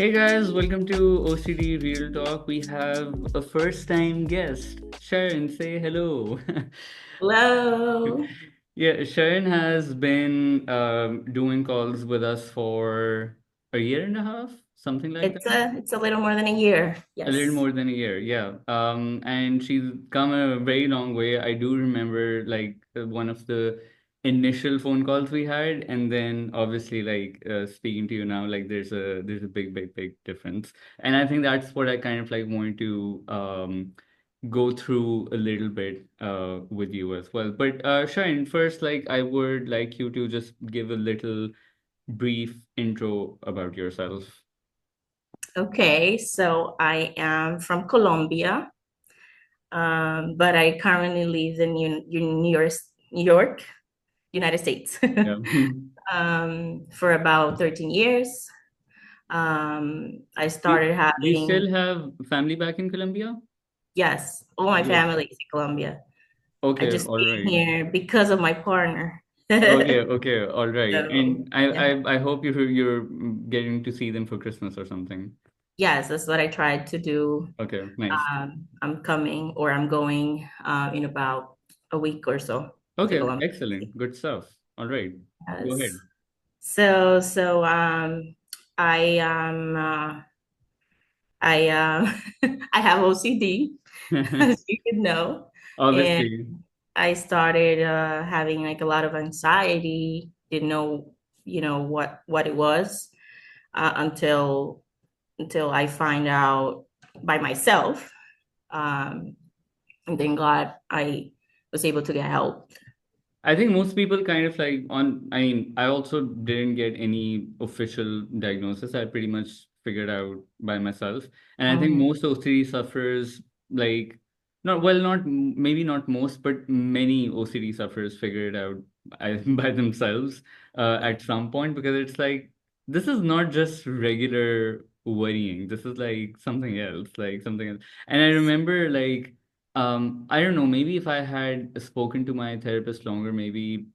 Hey guys, welcome to OCD Real Talk. We have a first time guest. Sharon, say hello. Hello. Yeah, Sharon has been doing calls with us for a year and a half, something like It's that. a little more than a year. A little Yes. more than a year, yeah. And she's come a very long way. I do remember like one of the initial phone calls we had, and then obviously like speaking to you now, like there's a big difference. And I think that's what I kind of like wanted to go through a little bit with you as well. But Sharon, first, like I would like you to just give a little brief intro about yourself. Okay. So I am from Colombia, but I currently live in New York, United States, Yeah. for about 13 years. I started Do you having, still have family back in Colombia? yes, all my Yeah. family is in Colombia. I Okay, just all came right. here because of my partner. Okay, all right. So, And I, yeah. I, I hope you're getting to see them for Christmas or something. Yes, that's what I tried to do. Okay, nice. I'm coming or I'm going in about a week or so to Okay, Colombia. excellent. Good stuff. All right. Go Yes. ahead. So I I I have OCD, as you could know, and Obviously. I started having like a lot of anxiety. Didn't know, what it was until I find out by myself. Um, and thank God I was able to get help. I think most people kind of like I mean, I also didn't get any official diagnosis. I pretty much figured out by myself. And I think Mhm. most OCD sufferers, like, not, well, not, maybe not most, but many OCD sufferers figure it out by themselves at some point because it's like, this is not just regular worrying. This is like something else, like something else. And I remember like, I don't know, maybe if I had spoken to my therapist longer, maybe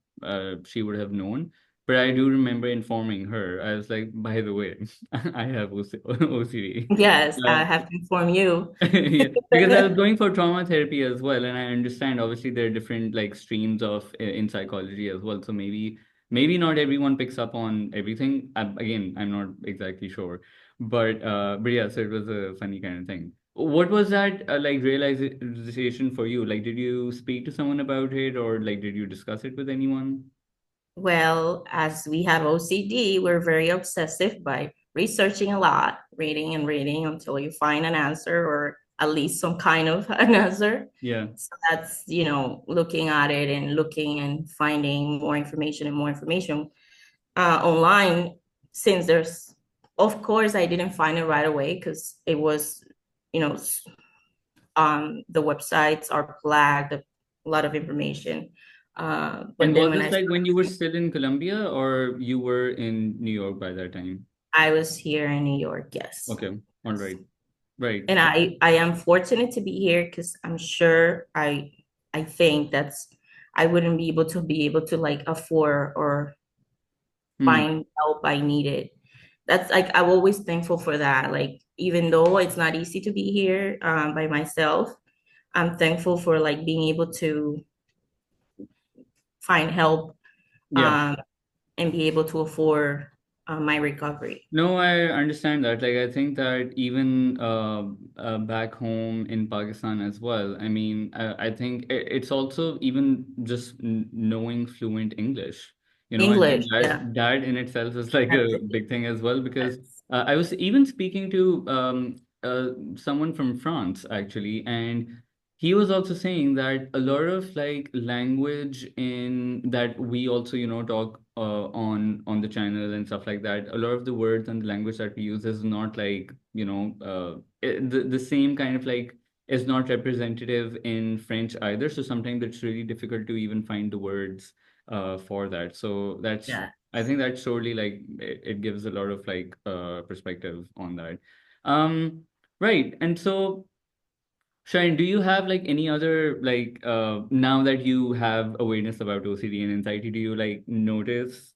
she would have known. But I do remember informing her. I was like, by the way, I have OCD. Yes, I have to inform you. Yeah, because I was going for trauma therapy as well, and I understand obviously there are different like streams of in psychology as well. So maybe not everyone picks up on everything. Again, I'm not exactly sure, but yeah, so it was a funny kind of thing. What was that like realization for you? Like, did you speak to someone about it, or like did you discuss it with anyone? Well, as we have OCD, we're very obsessive by researching a lot, reading and reading until you find an answer or at least some kind of an answer. Yeah, So that's, looking at it and looking and finding more information and more information online. Since of course, I didn't find it right away because it was, you know, the websites are flagged, a lot of information. But and then was when this like when you were still in Colombia, or you were in New York by that time? I was here in New York, yes. Okay, all right, right. And I am fortunate to be here because I'm sure I think I wouldn't be able to like afford or Hmm. find help I needed. That's like I'm always thankful for that. Like even though it's not easy to be here by myself, I'm thankful for like being able to find help Yeah. um, and be able to afford my recovery. No, I understand that. Like, I think that even back home in Pakistan as well, I mean, I think it's also even just knowing fluent English. I think English, that yeah. that in itself is like That's a it. big thing as well because Yes. I was even speaking to someone from France actually, and he was also saying that a lot of like language in that we also talk on the channel and stuff like that, a lot of the words and the language that we use is not like the same kind of like is not representative in French either, so sometimes it's really difficult to even find the words for that. So that's, Yeah. I think that surely like it gives a lot of like perspective on that. um right. And so Shine, do you have like any other like now that you have awareness about OCD and anxiety, do you like notice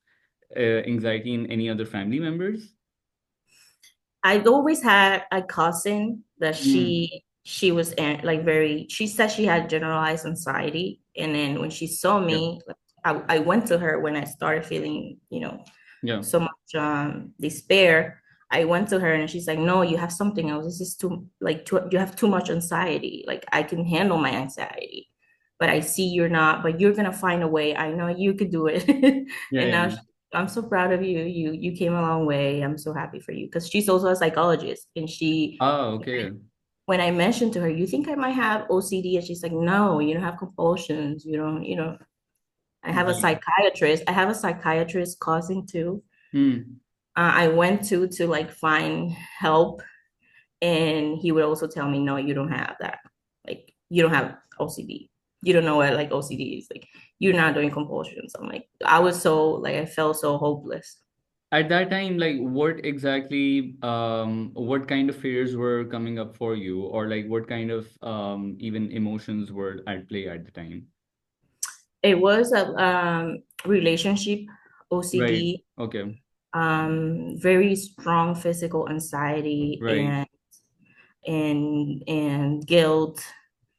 anxiety in any other family members? I'd always had a cousin that Mm. she was like very, she said she had generalized anxiety, and then when she saw Yeah. me, like, I went to her when I started feeling, Yeah. so much despair. I went to her and she's like, no, you have something else. This is you have too much anxiety. Like, I can handle my anxiety, but I see you're not, but you're gonna find a way. I know you could do it. Yeah. And now Yeah. I'm so proud of you. You came a long way. I'm so happy for you, because she's also a psychologist. And Oh, okay. when I mentioned to her, you think I might have OCD? And she's like, no, you don't have compulsions. I have a Right. psychiatrist. I have a psychiatrist cousin too. Hmm. I went to like find help, and he would also tell me, no, you don't have that. Like, you don't have OCD. You don't know what like OCD is. Like, you're not doing compulsions. I'm like, I was so like, I felt so hopeless. At that time, like, what exactly, what kind of fears were coming up for you, or like, what kind of even emotions were at play at the time? It was a relationship Right. OCD, Okay. very strong physical anxiety, Right. and guilt,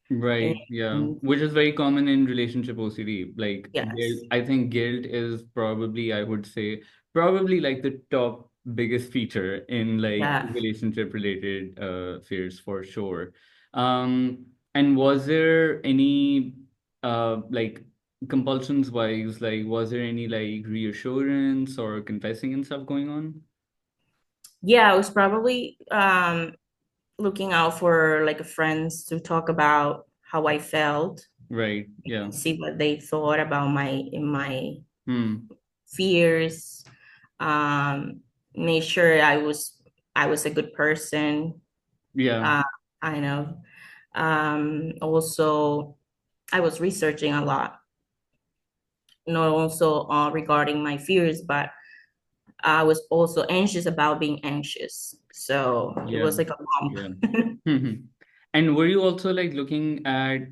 Right, yeah, and which is very common in relationship OCD. Like guilt, yes, I think guilt is probably, I would say, probably like the top biggest feature in like yeah. relationship related fears for sure. And was there any like compulsions wise, like was there any like reassurance or confessing and stuff going on? Yeah, I was probably looking out for like friends to talk about how I felt Right, yeah. and see what they thought about my Hmm. fears. Um, Made sure I was a good person. Yeah. Uh, I know. Also, I was researching a lot, not also regarding my fears, but I was also anxious about being anxious. So it Yeah. was like a Yeah. lump. Mhm. And were you also like looking at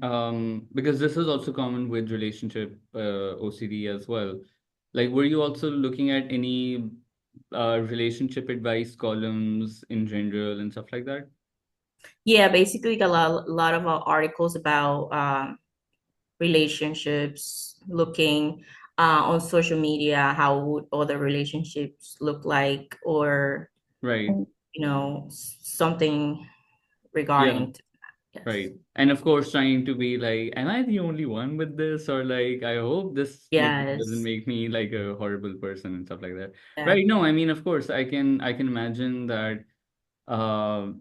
because this is also common with relationship OCD as well. Like were you also looking at any relationship advice columns in general and stuff like that? Yeah, basically a lot of articles about relationships, looking on social media, how would other relationships look like, or Right. something Yeah. regarding to that. Yes. Right. And of course trying to be like, am I the only one with this? Or like I hope this maybe doesn't Yes. make me like a horrible person and stuff like that. Yeah. Right. No, I mean of course I can imagine that uh,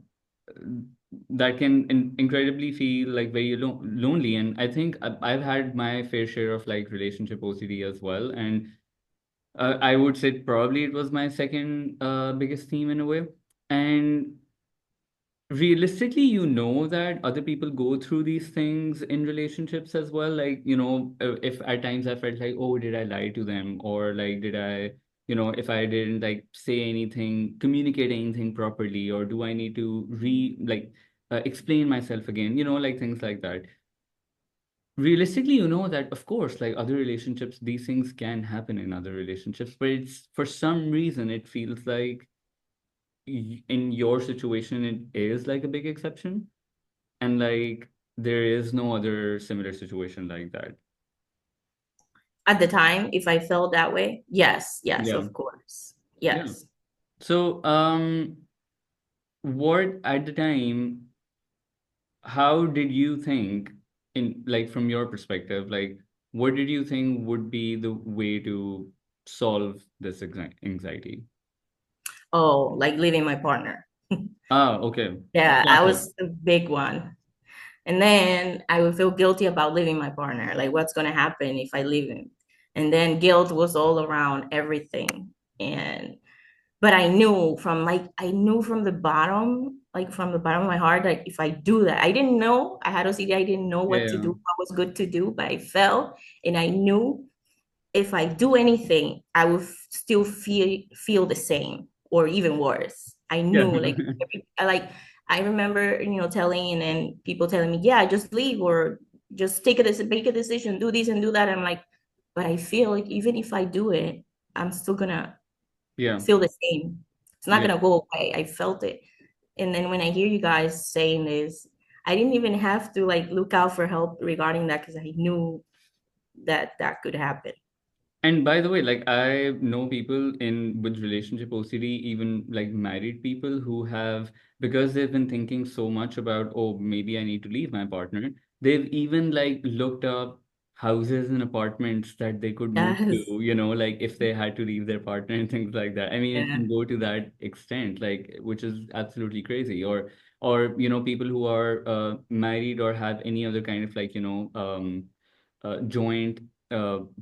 that can incredibly feel like very lonely. And I think I've had my fair share of like relationship OCD as well. And I would say probably it was my second biggest theme in a way. And realistically, you know that other people go through these things in relationships as well. Like, if at times I felt like, oh, did I lie to them? Or like, did I, if I didn't like say anything, communicate anything properly, or do I need to explain myself again, like things like that. Realistically, you know that, of course, like other relationships, these things can happen in other relationships, but it's for some reason, it feels like in your situation, it is like a big exception. And like there is no other similar situation like that. At the time, if I felt that way, yes, yes, Yeah. of course. Yeah. Yes. So, what at the time, how did you think in like from your perspective, like what did you think would be the way to solve this anxiety? Oh, like leaving my partner. Ah, okay. Yeah, I Classic. was a big one. And then I would feel guilty about leaving my partner. Like, what's going to happen if I leave him? And then guilt was all around everything. And, but I knew from the bottom, like from the bottom of my heart, like if I do that, I didn't know I had OCD. I didn't know what to Yeah. do, what was good to do, but I felt, and I knew if I do anything, I would still feel the same or even worse. I Yeah. knew I remember telling, and then people telling me, yeah, just leave or just make a decision, do this and do that. I'm like, but I feel like even if I do it, I'm still gonna Yeah. feel the same. It's not Yeah. gonna go away. I felt it. And then when I hear you guys saying this, I didn't even have to like look out for help regarding that because I knew that that could happen. And by the way, like I know people in with relationship OCD, even like married people who have, because they've been thinking so much about, oh, maybe I need to leave my partner, they've even like looked up houses and apartments that they could move Yes. to, like if they had to leave their partner and things like that. I mean, it Yeah. can go to that extent, like which is absolutely crazy. Or people who are married or have any other kind of like, joint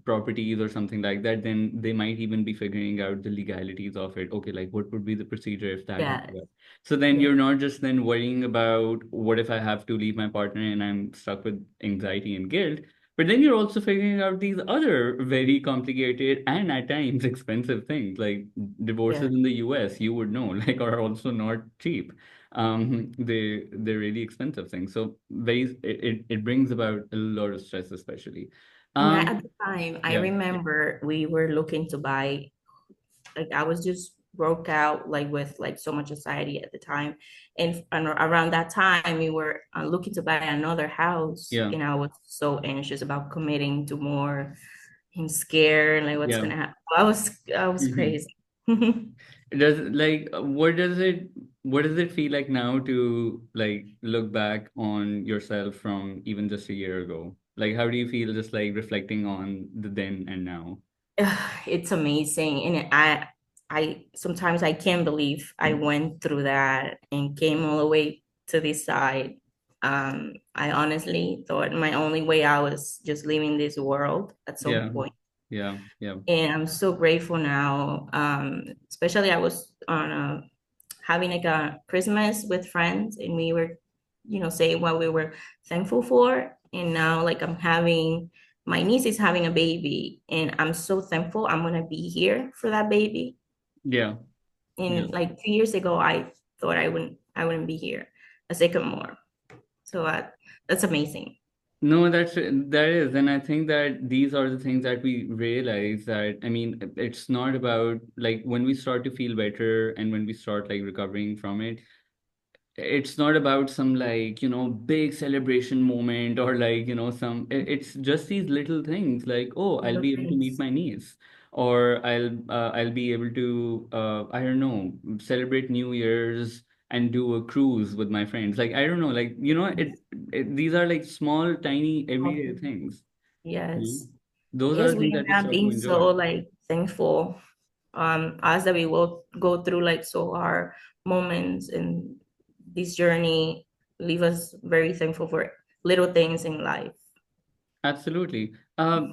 properties or something like that, then they might even be figuring out the legalities of it. Okay, like what would be the procedure if that Yeah. happened? So then Yeah. you're not just then worrying about what if I have to leave my partner and I'm stuck with anxiety and guilt, but then you're also figuring out these other very complicated and at times expensive things like Yeah. divorces in the US, you would know, like are also not cheap. They're really expensive things. So it brings about a lot of stress, especially. Yeah, Um, at the time, I yeah, remember we were looking to buy, like I was just broke out like with like so much anxiety at the time. And around that time we were looking to buy another house yeah, and I was so anxious about committing to more and scared like what's yeah. gonna happen. I was Hmm. crazy. Does like what does it feel like now to like look back on yourself from even just a year ago? Like how do you feel just like reflecting on the then and now? It's amazing. And I sometimes I can't believe I went through that and came all the way to this side. I honestly thought my only way out was just leaving this world at some Yeah, point. yeah, yeah, And I'm so grateful now. Especially I was on having like a Christmas with friends and we were, saying what we were thankful for. And now like my niece is having a baby and I'm so thankful I'm gonna be here for that baby. yeah, yeah. And like 2 years ago, I thought I wouldn't be here a second more. So that's amazing. No, that is, and I think that these are the things that we realize that I mean, it's not about like when we start to feel better and when we start like recovering from it, it's not about some like big celebration moment or like some it's just these little things like, oh, I'll Little be able to meet things. my niece, or I'll be able to I don't know, celebrate New Year's and do a cruise with my friends, like I don't know, like these are like small tiny everyday Okay. things. Hmm. Yes. Those are Yes, the things we that we have start to been enjoy. so like thankful. Us that we will go through like so hard moments in this journey leave us very thankful for little things in life. Absolutely.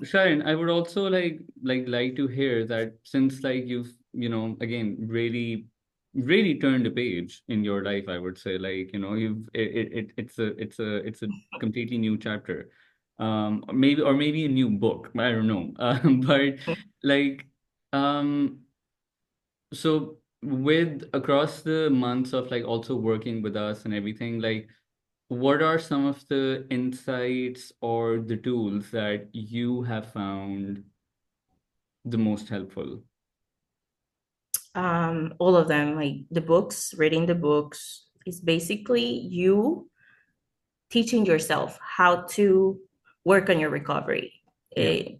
Sharon, I would also like to hear that since like you've, again, really turned a page in your life, I would say, like, you've it's a completely new chapter. Maybe a new book. I don't know. But like um so with across the months of like also working with us and everything, like what are some of the insights or the tools that you have found the most helpful? All of them, like the books, reading the books, is basically you teaching yourself how to work on your recovery. Yeah,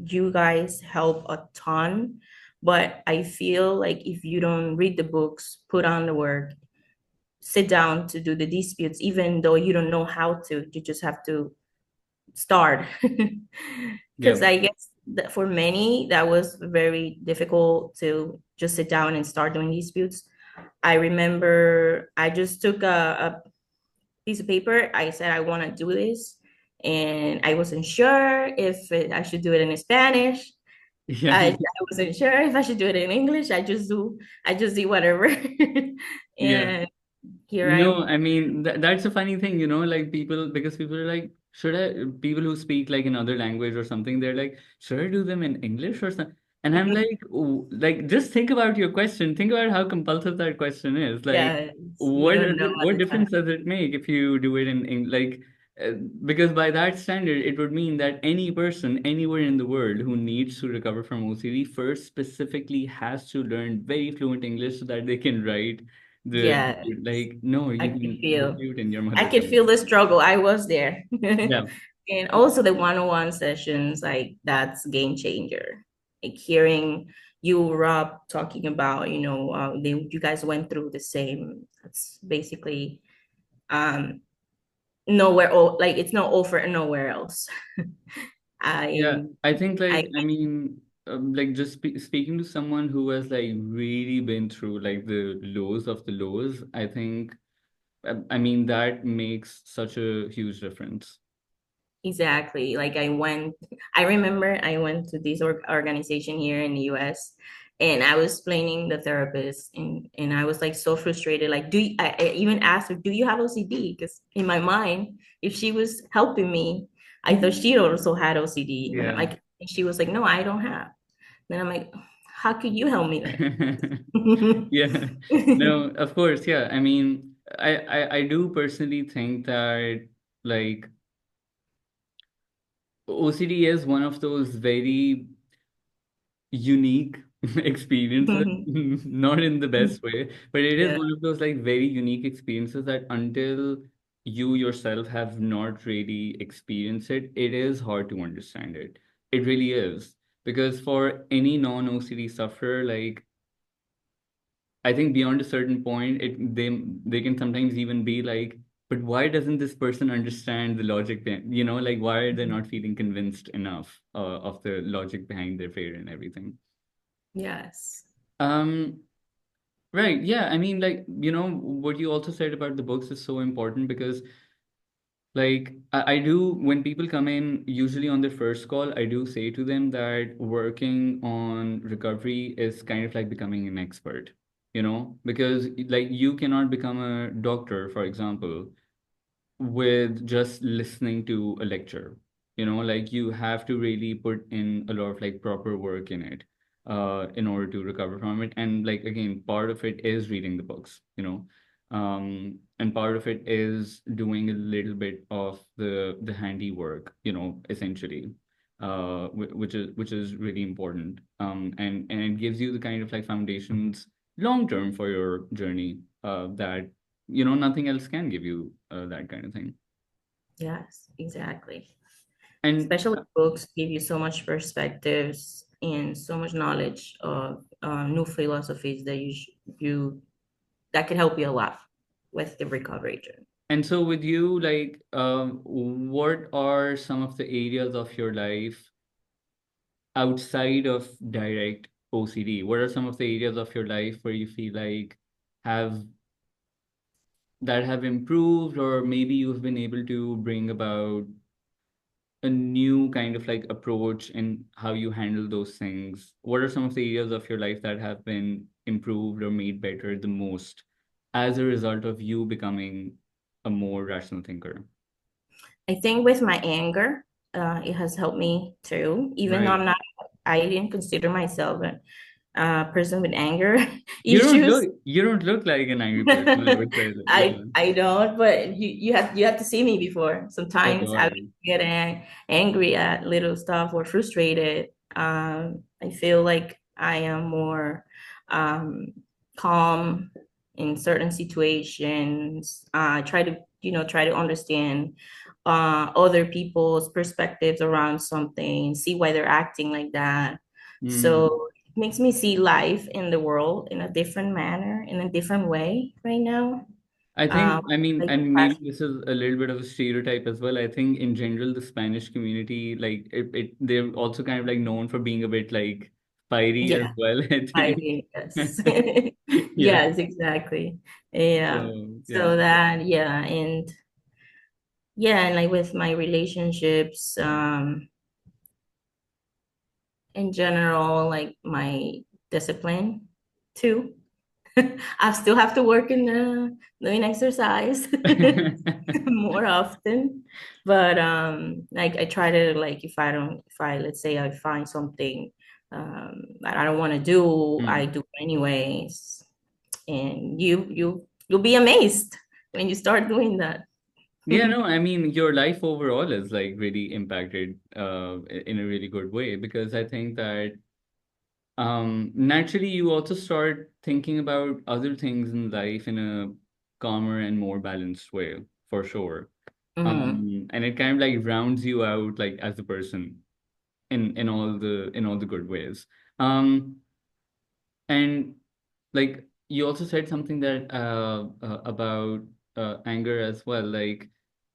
You guys help a ton, but I feel like if you don't read the books, put on the work, sit down to do the disputes, even though you don't know how to, you just have to start. yeah, Because I guess that for many, that was very difficult to just sit down and start doing disputes. I remember I just took a piece of paper. I said, I want to do this. And I wasn't sure if I should do it in Spanish. yeah, I wasn't sure if I should do it in English. I just do whatever. yeah. And here No, I I mean that's a funny thing, like people because people are like, should I? People who speak like another language or something, they're like, should I do them in English or something? And I'm like, like just think about your question. Think about how compulsive that question is. Like, yes, you don't know at what the time. difference does it make if you do it in like? Uh, because by that standard, it would mean that any person anywhere in the world who needs to recover from OCD first specifically has to learn very fluent English so that they can write Yeah, like, no, I you could can feel do it in your I mother could tongue. feel the struggle. I was there. Yeah. And also the one-on-one sessions, like that's game changer. Like hearing you, Rob, talking about, you guys went through the same. That's basically um nowhere, like it's no offer and nowhere else. Yeah, I I think I like, I mean, like just speaking to someone who has like really been through like the lows of the lows, I think, I mean, that makes such a huge difference. Exactly. Like I remember I went to this organization here in the US, and I was explaining the therapist, and I was like so frustrated. Like, I even asked her, do you have OCD? Because in my mind, if she was helping me, I thought she also had OCD. And I'm Yeah. like, and she was like, no, I don't have. Then I'm like, how could you help me then? Yeah. No, of course, yeah. I mean, I do personally think that like OCD is one of those very unique experiences, not in the best way, but it is Yeah. one of those like very unique experiences that until you yourself have not really experienced it, it is hard to understand it. It really is. Because for any non-OCD sufferer, like I think beyond a certain point, they can sometimes even be like, but why doesn't this person understand the logic behind, like why are they not feeling convinced enough of the logic behind their fear and everything? Yes. Um, right. Yeah. I mean, like, what you also said about the books is so important because, like, I do, when people come in, usually on their first call, I do say to them that working on recovery is kind of like becoming an expert, because, like, you cannot become a doctor, for example, with just listening to a lecture. Like you have to really put in a lot of like proper work in it, in order to recover from it. And like again, part of it is reading the books, and part of it is doing a little bit of the handiwork, essentially, which is really important. And it gives you the kind of like foundations long term for your journey, that nothing else can give you that kind of thing. Yes, exactly. And Especially books give you so much perspectives and so much knowledge of new philosophies that you that can help you a lot with the recovery journey. so with you, like, what are some of the areas of your life outside of direct OCD? What are some of the areas of your life where you feel like have have improved, or maybe you've been able to bring about a new kind of like approach in how you handle those things? What are some of the areas of your life that have been improved or made better the most as a result of you becoming a more rational thinker? I think with my anger, it has helped me too. Even though Right. I didn't consider myself a person with anger You don't issues. look you don't look like an angry person, I would say that. Yeah. I don't, but you have to see me before. Oh Sometimes I would God. get angry at little stuff or frustrated. I feel like I am more um, calm in certain situations. Try to try to understand other people's perspectives around something, see why they're acting like that. Mm. So makes me see life in the world in a different manner, in a different way right now. I think, I mean, Like and maybe past, this is a little bit of a stereotype as well. I think in general, the Spanish community, like they're also kind of like known for being a bit like fiery as yeah, well, I think. I yes. Yeah. Yes, exactly. Yeah. So, yeah. So that, yeah, and yeah, and like with my relationships, in general, like my discipline too. I still have to work in doing exercise more often. But like I try to like if I let's say I find something that I don't want to do, I Hmm. do anyways. And you'll be amazed when you start doing that. Yeah, no, I mean, your life overall is like really impacted in a really good way, because I think that naturally you also start thinking about other things in life in a calmer and more balanced way, for sure. Hmm. And it kind of like rounds you out like as a person in all the good ways. Um, and like you also said something that about anger as well, like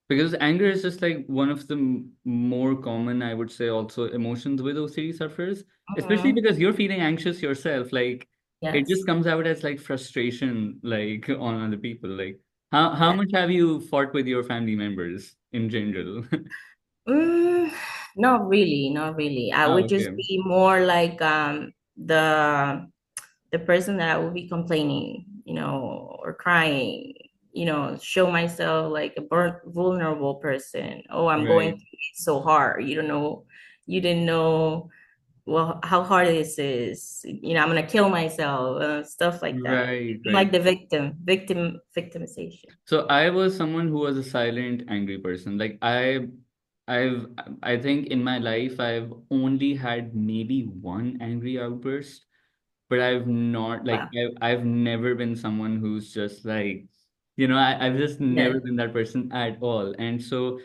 because anger is just like one of the more common, I would say, also emotions with OCD sufferers, especially Hmm. because you're feeling anxious yourself. Like it just Yes. comes out as like frustration, like on other people. Like how Yeah. much have you fought with your family members in general? Mm, not really, not really. I Oh, would just okay. be more like the person that I would be complaining, or crying, show myself like a vulnerable person. Oh, I'm going Right. through it so hard. You didn't know well how hard this is. I'm gonna kill myself, stuff like that. Right, Like right. the victimization. So I was someone who was a silent, angry person. Like I've, I think in my life I've only had maybe one angry outburst, but I've not like Wow. I've never been someone who's just like, I've just Yeah. never been that person at all. And so,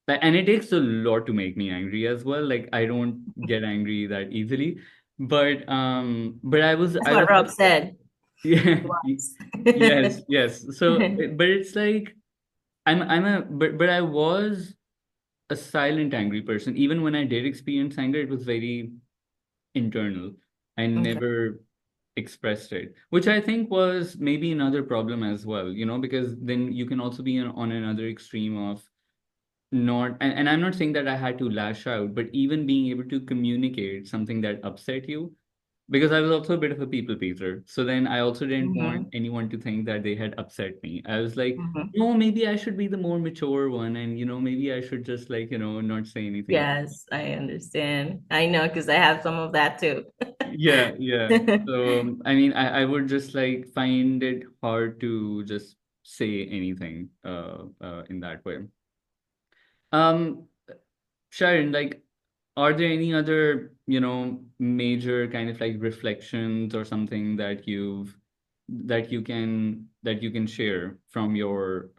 and it takes a lot to make me angry as well. Like I don't get angry that easily, but That's I what was Rob said yeah, once. yes, yes. So, but it's like. But I was a silent angry person. Even when I did experience anger, it was very internal. I Okay. never expressed it, which I think was maybe another problem as well, because then you can also be on another extreme of not, and I'm not saying that I had to lash out, but even being able to communicate something that upset you, because I was also a bit of a people pleaser. So then I also didn't want Hmm. anyone to think that they had upset me. I was like, Hmm. no, maybe I should be the more mature one, and maybe I should just like, not say anything. Yes, I understand. I know because I have some of that too. Yeah, yeah. So I mean, I would just like find it hard to just say anything in that way. Um, Sharon, like, are there any other, major kind of like reflections or something that you can share from your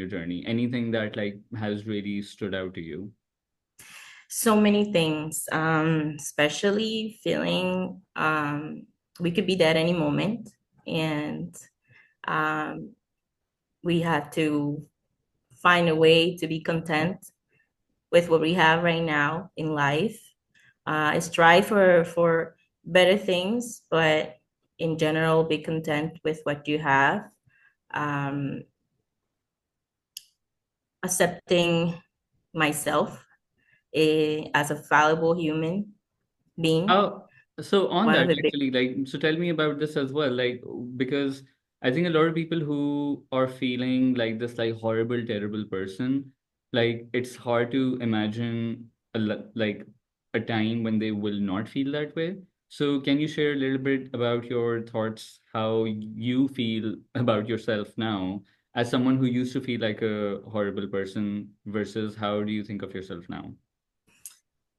journey? Anything that like has really stood out to you? So many things, especially feeling we could be dead any moment, and um, we have to find a way to be content with what we have right now in life. Strive for better things, but in general, be content with what you have. Um, Accepting myself as a fallible human being, Oh, so on one of that the big. actually, like, so tell me about this as well, like, because I think a lot of people who are feeling like this, like, horrible, terrible person, like, it's hard to imagine like a time when they will not feel that way. So, can you share a little bit about your thoughts, how you feel about yourself now, as someone who used to feel like a horrible person, versus how do you think of yourself now?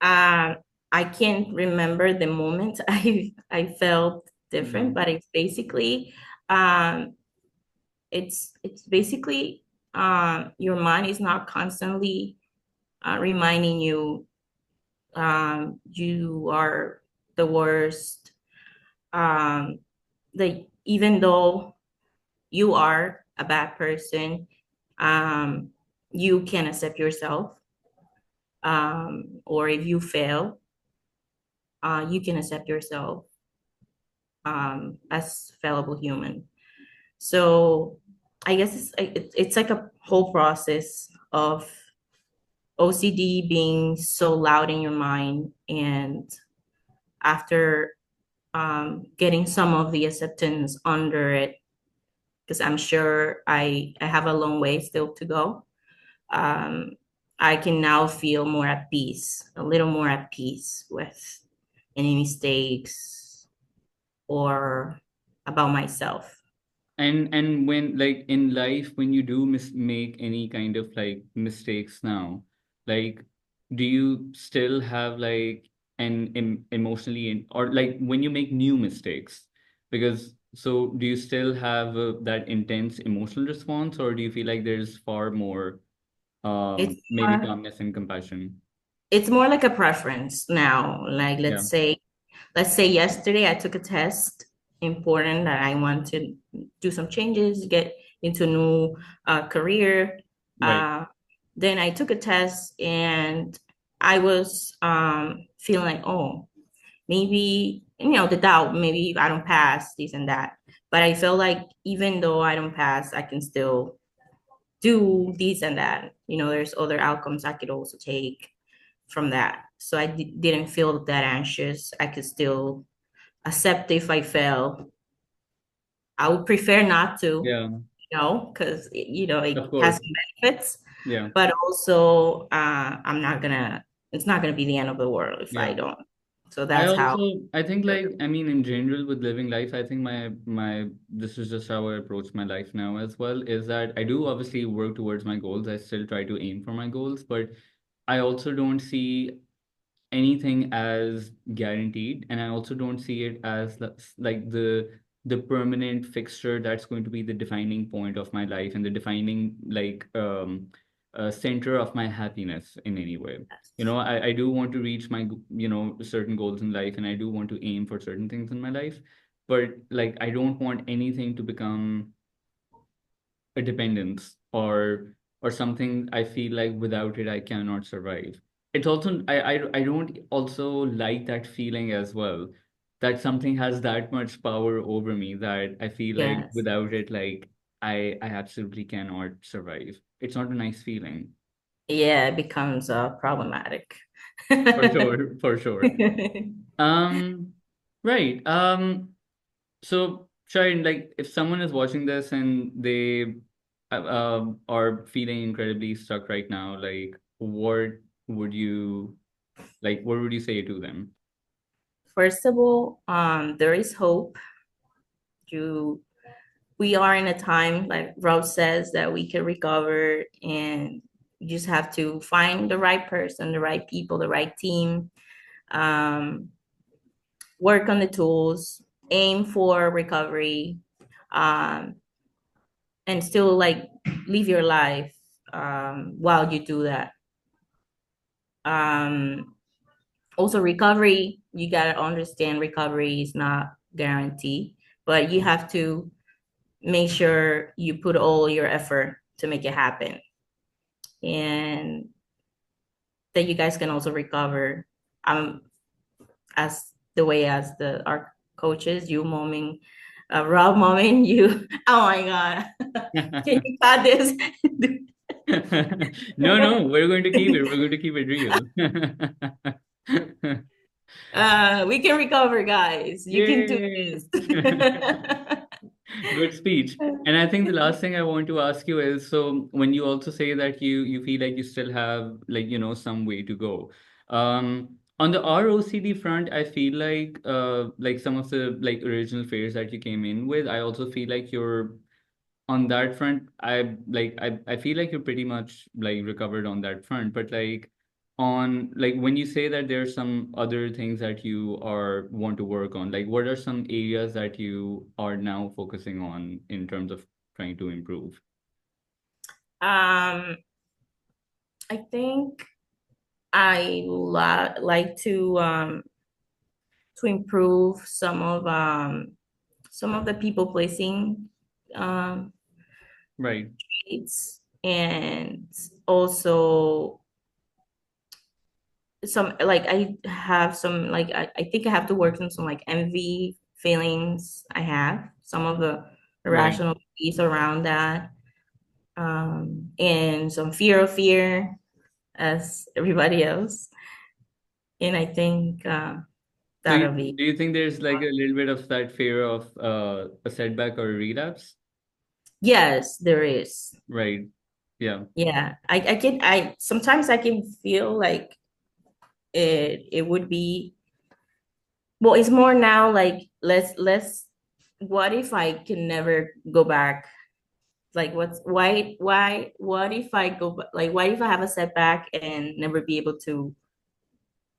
Uh, I can't remember the moment I felt different, Mhm. but um, it's basically your mind is not constantly reminding you you are the worst. The Even though you are a bad person, um, you can accept yourself. Or if you fail, you can accept yourself as fallible human. So I guess it's like a whole process of OCD being so loud in your mind, and after getting some of the acceptance under it, because I'm sure I have a long way still to go. Um, I can now feel more at peace, a little more at peace with any mistakes or about myself. And when like in life, when you do make any kind of like mistakes now, like do you still have like an emotionally or like when you make new mistakes, because so do you still have that intense emotional response, or do you feel like there's far more It's maybe more, calmness and compassion? it's more like a preference now. Like Yeah, let's say yesterday I took a test important that I want to do some changes, get into a new career. right. Uh, then I took a test and I was feeling like, oh, maybe, the doubt, maybe I don't pass this and that. But I felt like even though I don't pass, I can still do this and that. There's other outcomes I could also take from that. So I didn't feel that anxious. I could still accept if I fail. I would prefer not to, Yeah, because of it has course. some benefits, Yeah. but also it's not gonna be the end of the world if I Yeah. don't. So I that's how. also I think like I mean in general with living life, I think my this is just how I approach my life now as well, is that I do obviously work towards my goals. I still try to aim for my goals, but I also don't see anything as guaranteed, and I also don't see it as like the permanent fixture that's going to be the defining point of my life and the defining like center of my happiness in any way. I do want to reach my certain goals in life, and I do want to aim for certain things in my life, but like I don't want anything to become a dependence or something I feel like without it I cannot survive. It's also I don't also like that feeling as well, that something has that much power over me that I feel like Yes. without it like I absolutely cannot survive. It's not a nice feeling. Yeah, it becomes problematic. For sure, for sure. Um, right. So, Sharon, like, if someone is watching this and they are feeling incredibly stuck right now, like, would you what would you say to them? First of all, there is hope. You, we are in a time, like Rob says, that we can recover, and you just have to find the right person, the right people, the right team. Um, Work on the tools, aim for recovery, um, and still like live your life while you do that. Um, Also, recovery, you got to understand recovery is not guaranteed, but you have to make sure you put all your effort to make it happen, and that you guys can also recover as the way as the our coaches, you Momin, Rob Momin, you. Oh my God, can you cut this? No, no, we're going to keep it. We're going to keep it real. We can recover, guys. You can do Yay! this. Good speech. And I think the last thing I want to ask you is, so when you also say that you feel like you still have like, some way to go. On the ROCD front, I feel like some of the like original fears that you came in with, I also feel like you're on that front. I feel like you're pretty much like recovered on that front, but like on like when you say that there's some other things that you are want to work on, like what are some areas that you are now focusing on in terms of trying to improve? um, I think like to improve some of the people pleasing um, Right, traits, and also some like I have some like I think I have to work on some like envy feelings. I have some of the right. irrational beliefs around that, and some fear as everybody else. And I think So that'll be. do you think there's like a little bit of that fear of a setback or a relapse? Yes, there is. Right. Yeah. Yeah, I sometimes I can feel like it would be, well, it's more now like less what if I can never go back? Like, what if I go, like, what if I have a setback and never be able to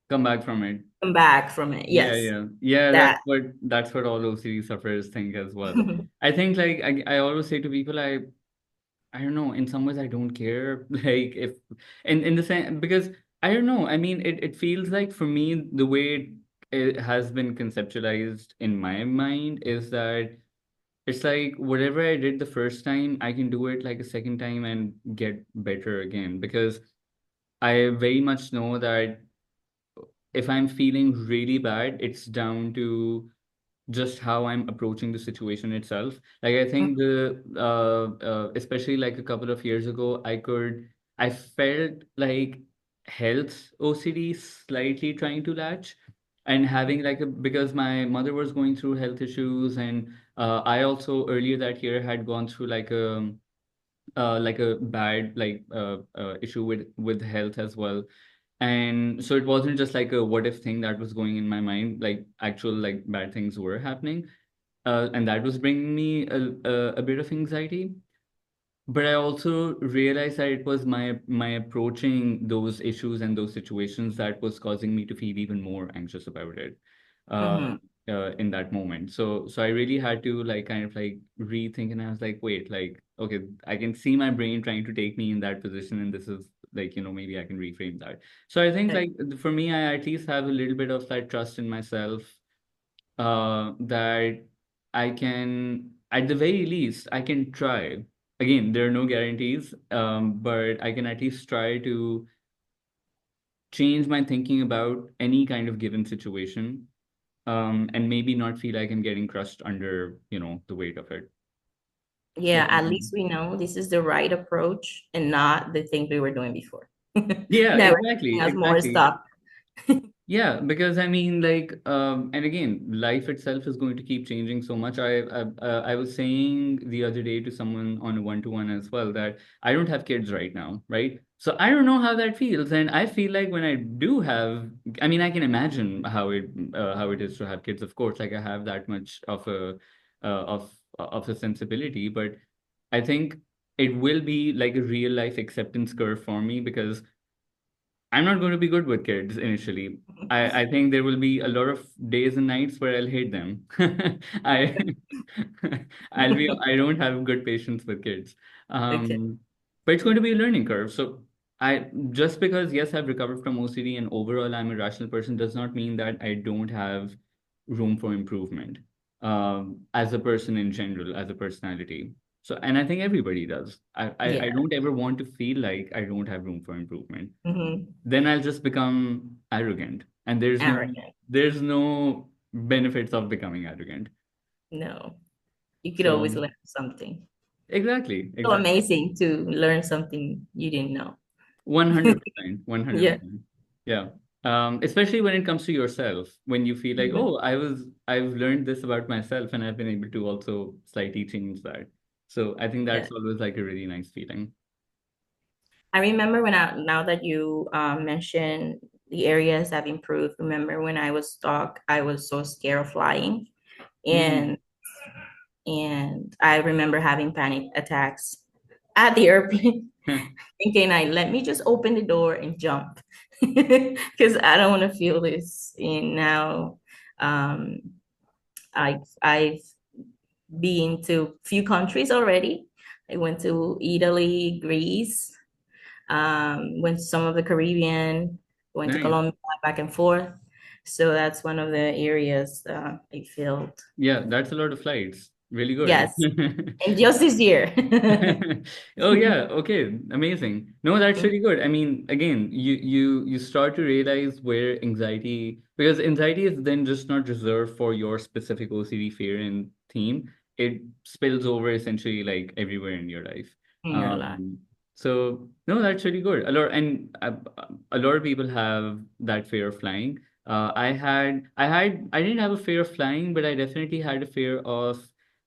Come back from it. come back from it? Yeah, Yes, yeah. Yeah, that. that's what all OCD sufferers think as well. I think like I always say to people I don't know, in some ways I don't care. Like if in the same because I don't know, I mean it feels like for me the way it has been conceptualized in my mind is that it's like whatever I did the first time, I can do it like a second time and get better again. Because I very much know that if I'm feeling really bad, it's down to just how I'm approaching the situation itself. Like I think especially like a couple of years ago, I felt like health OCD slightly trying to latch and having like because my mother was going through health issues and I also earlier that year had gone through like a bad issue with health as well. And so it wasn't just like a what if thing that was going in my mind, like actual like bad things were happening. And that was bringing me a bit of anxiety. But I also realized that it was my approaching those issues and those situations that was causing me to feel even more anxious about it uh, Mm-hmm. in that moment. So I really had to like kind of like rethink, and I was like, wait, like okay, I can see my brain trying to take me in that position, and this is like maybe I can reframe that. So I think like for me, I at least have a little bit of that trust in myself that I can, at the very least, I can try. Again, there are no guarantees, but I can at least try to change my thinking about any kind of given situation, and maybe not feel like I'm getting crushed under, the weight of it. Yeah, at least Um, we know this is the right approach and not the things we were doing before. yeah, Never giving exactly, us more exactly. stuff. Yeah, because I mean, like, and again, life itself is going to keep changing so much. I was saying the other day to someone on a one-to-one as well that I don't have kids right now, right? So I don't know how that feels, and I feel like when I do have, I mean, I can imagine how it is to have kids. Of course, like I have that much of a sensibility, but I think it will be like a real life acceptance curve for me because I'm not going to be good with kids initially. I think there will be a lot of days and nights where I'll hate them. I I don't have good patience with kids. Okay. But it's going to be a learning curve. So I just because yes, I've recovered from OCD and overall I'm a rational person does not mean that I don't have room for improvement. As a person in general, as a personality. So and I think everybody does. I Yeah. don't ever want to feel like I don't have room for improvement. Hmm. Then I'll just become arrogant. And Arrogant. there's no benefits of becoming arrogant. No, you could So always learn something. exactly, So exactly. amazing to learn something you didn't know. 100%, Yeah. 100%. Yeah. Especially when it comes to yourself, when you feel like, Mhm. oh, I've learned this about myself and I've been able to also slightly change that. So I think Yeah. that's always like a really nice feeling. I remember now that you mentioned the areas have improved. Remember when I was stuck, I was so scared of flying, Mm. and I remember having panic attacks at the airplane, thinking, I let me just open the door and jump because I don't want to feel this. And now, um, I've been to few countries already. I went to Italy, Greece, went to some of the Caribbean, went to Nice. Colombia, back and forth. So that's one of the areas I felt. Yeah, that's a lot of flights. Really good. Yes, and just this year. Oh yeah, okay, amazing. No, that's really good. I mean, again, you start to realize where anxiety, because anxiety is then just not reserved for your specific OCD fear and theme. It spills over essentially like everywhere in your life. In your life. Um, so no, that's really good. A lot of people have that fear of flying. I didn't have a fear of flying, but I definitely had a fear of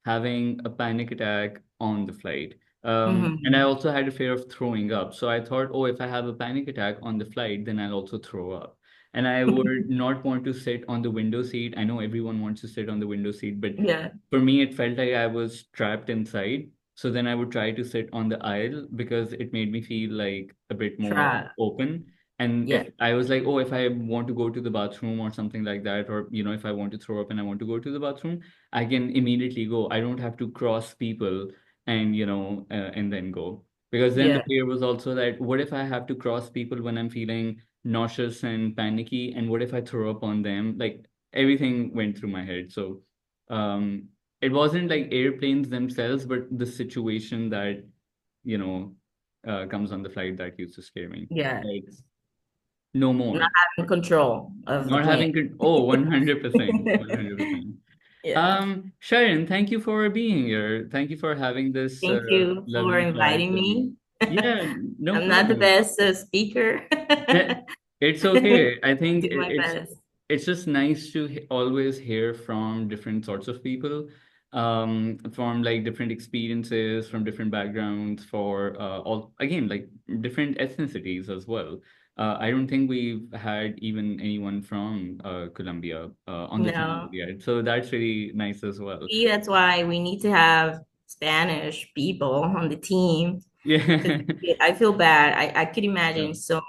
having a panic attack on the flight. And I Hmm. also had a fear of throwing up. So I thought, oh, if I have a panic attack on the flight, then I'll also throw up. and I would not want to sit on the window seat. I know everyone wants to sit on the window seat, but Yeah. for me, it felt like I was trapped inside. So then I would try to sit on the aisle because it made me feel like a bit more Try. open. And Yeah. if I was like, oh, if I want to go to the bathroom or something like that, or if I want to throw up and I want to go to the bathroom, I can immediately go. I don't have to cross people and and then go. Because then the Yeah. fear was also that what if I have to cross people when I'm feeling nauseous and panicky, and what if I throw up on them? Like everything went through my head. So um it wasn't like airplanes themselves, but the situation that, you know, comes on the flight that used to scare me. Yeah. Like, no Not more. having control of the Not plane. having oh, 100%. 100%. Yeah. Sharon, thank you for being here. Thank you for having this Thank you for lovely chat inviting with me. me. Yeah, no I'm not the problem. best speaker. It's okay. I think Do my best. it's just nice to always hear from different sorts of people, from like different experiences, from different backgrounds, for all again like different ethnicities as well. I don't think we've had even anyone from Colombia on the team No. yet, so that's really nice as well. See, that's why we need to have Spanish people on the team because Yeah, I feel bad. I could yeah, imagine so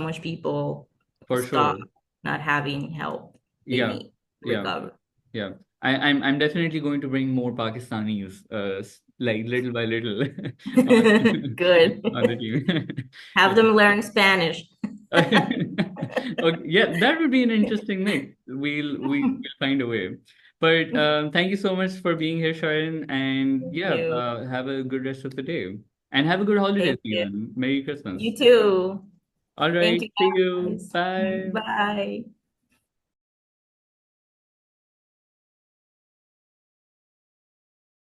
much people for stop sure. not having help they Yeah, need to yeah. recover. Yeah, I'm definitely going to bring more Pakistanis, like little by little, Good. on the team. Have them learn Spanish. Okay, yeah, that would be an interesting mix. We'll find a way. But thank you so much for being here, Sharon, and Thank yeah, you. have a good rest of the day, and have a good holiday Thank you. season. Merry Christmas. You too. All Thank right, you, see you. guys. Bye. Bye.